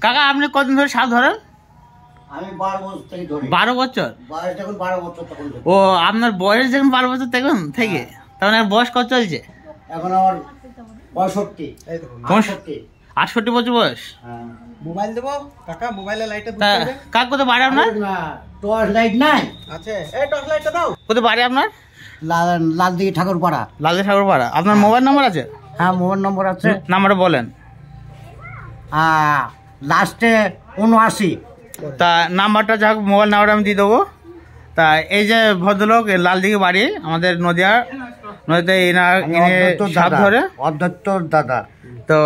কাকা আপনি কতদিন ধরে সাপ ধরেন? আমি 12 বছর থেকে ধরি। 12 বছর? বয়স যখন 12 বছর তখন ধরি। ও আপনার বয়স যখন 12 বছর থেকে তার মানে বয়স কত চলছে? এখন আমার 65। এই দেখুন 68 বছর বয়স। হ্যাঁ। মোবাইল দেবো কাকা, মোবাইলে লাইটটা তা বুঝতে হবে। কাকা কোথায় বাড়ি আপনার? না টর্চ লাইট নাই আছে, এই টর্চ লাইটটা দাও। কোথায় বাড়ি আপনার? লালদিঘি ঠাকুরপাড়া। লালদি ঠাকুরপাড়া। আপনার মোবাইল নাম্বার আছে? হ্যাঁ মোবাইল নম্বর আছে। নাম্বারটা বলেন। লাস্টে 79। তা নাম্বারটা যা হোক, মোবাইল নাম্বারটা আমি দিয়ে দেবো। তা এই যে ভদ্রলোক লালদিঘি বাড়ি, আমাদের নদিয়ার নদীতে সাপ ধরে। অধ্যক্ষ দাদা। তো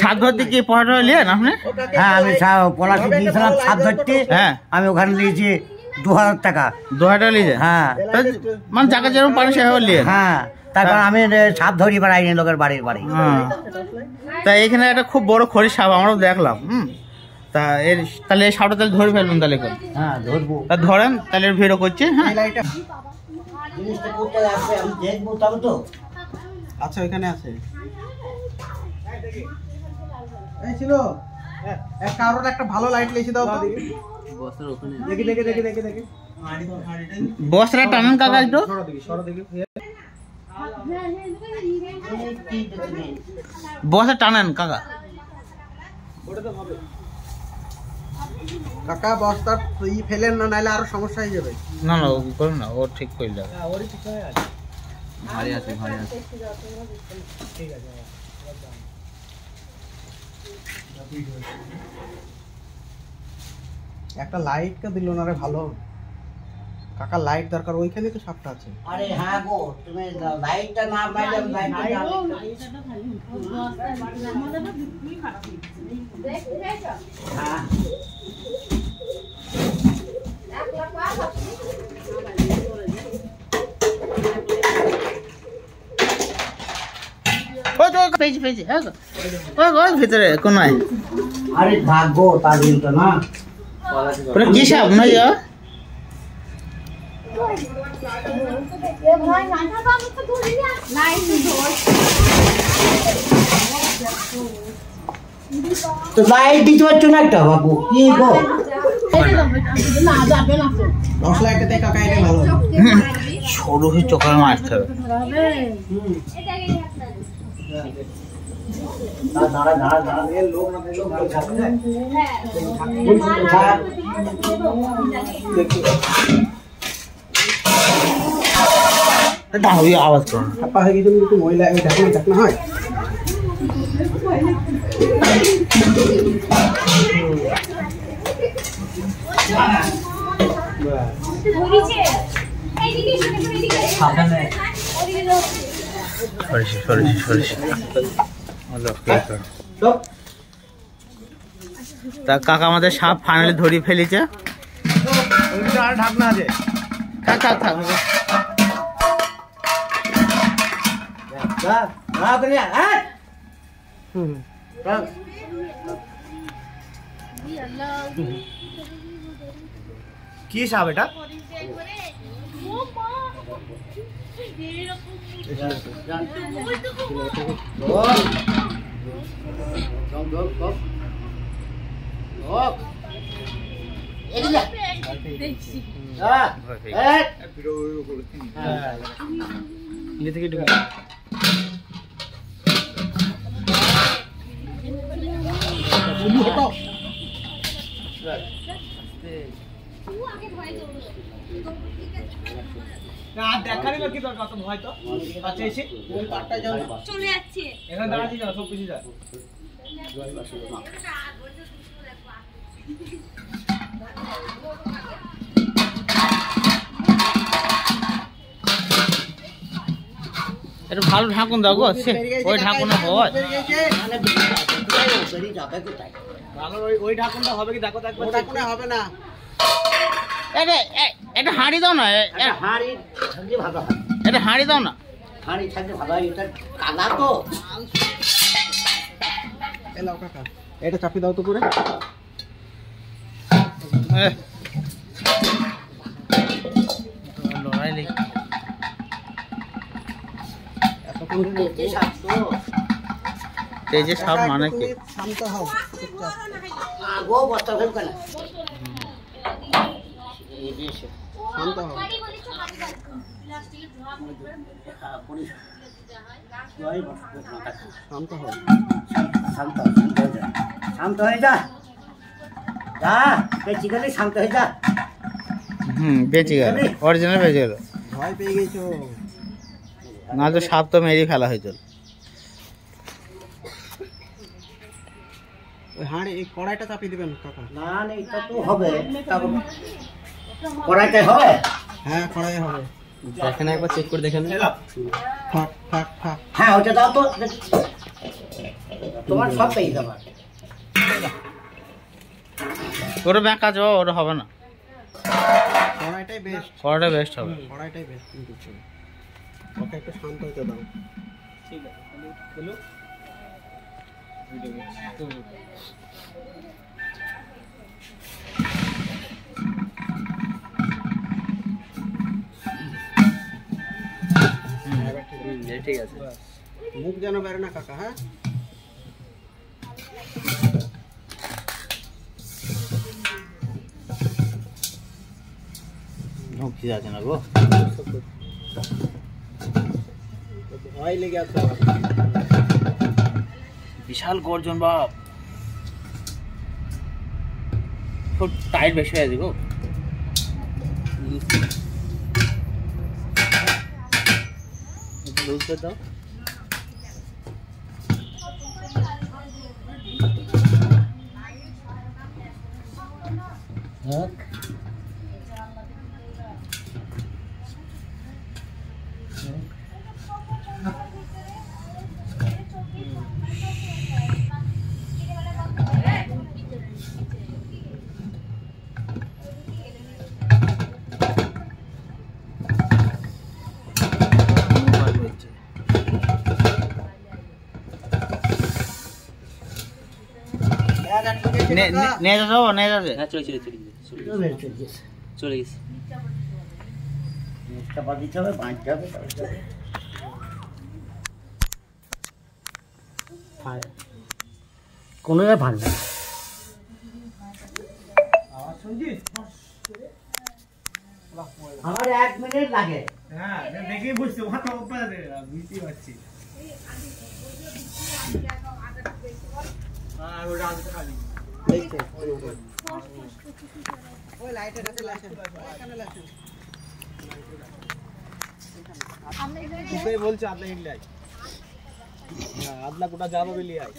সাপ ধরতে কি পড়াটা নিলেন আপনি? হ্যাঁ আমি পলাশি দিয়েছিলাম সাপ ধরতে। হ্যাঁ আমি ওখানে নিয়েছি 2000 টাকা। 2000 টাকা নিয়েছেন? হ্যাঁ মানে যাকে যেরকম পারে সেভাবে নিলেন। হ্যাঁ তারপর আমি সাপ ধরি বেড়াইনি লোকের বাড়ির বাড়ি। হ্যাঁ তা এখানে একটা খুব বড় খড়ি সাপ আমরাও দেখলাম। তা এর তাহলে এই সাপটা তাহলে ধরে ফেলবেন তাহলে? হ্যাঁ ধরবো। তা ধরেন তাহলে ভিডিও করছি। হ্যাঁ জিনিসটা কোথায় আছে আমি দেখবো তবে তো। আচ্ছা ওইখানে আছে। এই ছিল কারোর একটা ভালো লাইট লিখে দাও তো। দেখি দেখি দেখি দেখি দেখি বসরা টানেন কাকা একটু। সরো দেখি বসে টানেন কাকা। কাকা বস্তার ফেলেন না, নাইলে আরো সমস্যা হয়ে যাবে। না না ও করুন না, ও ঠিক করে যাবে। ওরই ঠিক হয়ে আছে, ভারী আছে ভারী আছে। ঠিক আছে। একটা লাইট কে দিল না রে ভালো কাকা, লাইট দরকার, ওইখানে তো সাপটা আছে। আরে হ্যাঁ গো তুমি লাইটটা না পাইলে ভিতরে কোন আরে থাকবো তার কিন্তু না কি সাপ না তো লাইট দিতে পারছো না একটা বাবু কি গো? সরু হয়ে চোখের মারতে হবে। দাঁড়া দাঁড়া দাঁড়া লোক আওয়াজ করো মহিলা ঢাকনা হয়। তা কাকা আমাদের সাপ ফাইনালি ধরি ফেলেছে। ঢাকনা আছে, থাক থাক থাক। কি সাপ এটা? দেখারই বা কি দরকার, তো ভয় তো আচ্ছা এসে ওই পাটটা যাও চলে যাচ্ছে, এখানে দাঁড়াচ্ছি না, সব কিছু যায়। এটা ভালো ঢাকুন দাও গো, ওই ঢাকুনে হয় ভালো। ওই ঢাকুনটা হবে কি দেখো তো একবার। ঢাকুনে হবে না, এটা হাঁড়ি দাও না, হাঁড়ি থাকলে ভালো হয়। এটা হাঁড়ি দাও না, হাঁড়ি থাকলে ভালো হয়, এটা কাদা তো। এলাও কাকা, এটা চাপি দাও তো করে। লড়াই নেই তেজে সাপ তো। তেজে সাপ মানে কি? শান্ত হও। আগো বস্তা ফেল কেন শান্ত হও। শান্ত হও। শান্ত হয়ে যা যা বেঁচে গেলে শান্ত হয়ে যা বেঁচে গেল, অরিজিনাল বেঁচে গেল। ভয় পেয়ে গেছো। না তো সাপ তো মেরেই ফেলা হয়েছিল। ওই হাঁড়ি এই কড়াইটা চাপিয়ে দিবেন কাকা। না না এটা তো হবে কড়াইটাই হবে। হ্যাঁ কড়াই হবে। দেখেন একবার চেক করে দেখেন। ফাক ফাক ফাক। হ্যাঁ ওটা দাও তো তোমার সব পেয়ে যাবে। ওর ব্যাংক কাজ হবে, ওর হবে না। কড়াইটাই বেস্ট। করাটা বেস্ট হবে। কড়াইটাই বেস্ট কিন্তু ওকে একটু শান্ত হতে দাও। ঠিক আছে হলো ঠিক আছে। মুখ যেন বেরো না কাকা। হ্যাঁ ঢুকতে যাচ্ছে না গো, ভয় লেগে আছে। বিশাল গর্জন বাপ, খুব টাইট বেশি হয়ে গো। লুজ করে দাও। নিয়ে যাবো, নিয়ে যাবে। হ্যাঁ চলে চলে চলে চলে গেছে। চাপা দিতে হবে, বাঁধতে হবে, কোনো ভাঙবে না। আমার 1 মিনিট লাগে। হ্যাঁ দেখেই বুঝতে বুঝতেই পারছি। ওই লাইটের কাছে লাইটের এখানে লাইটের তুই বলছ আদলা হিল লাই আদলা গোটা যাবো বলি আই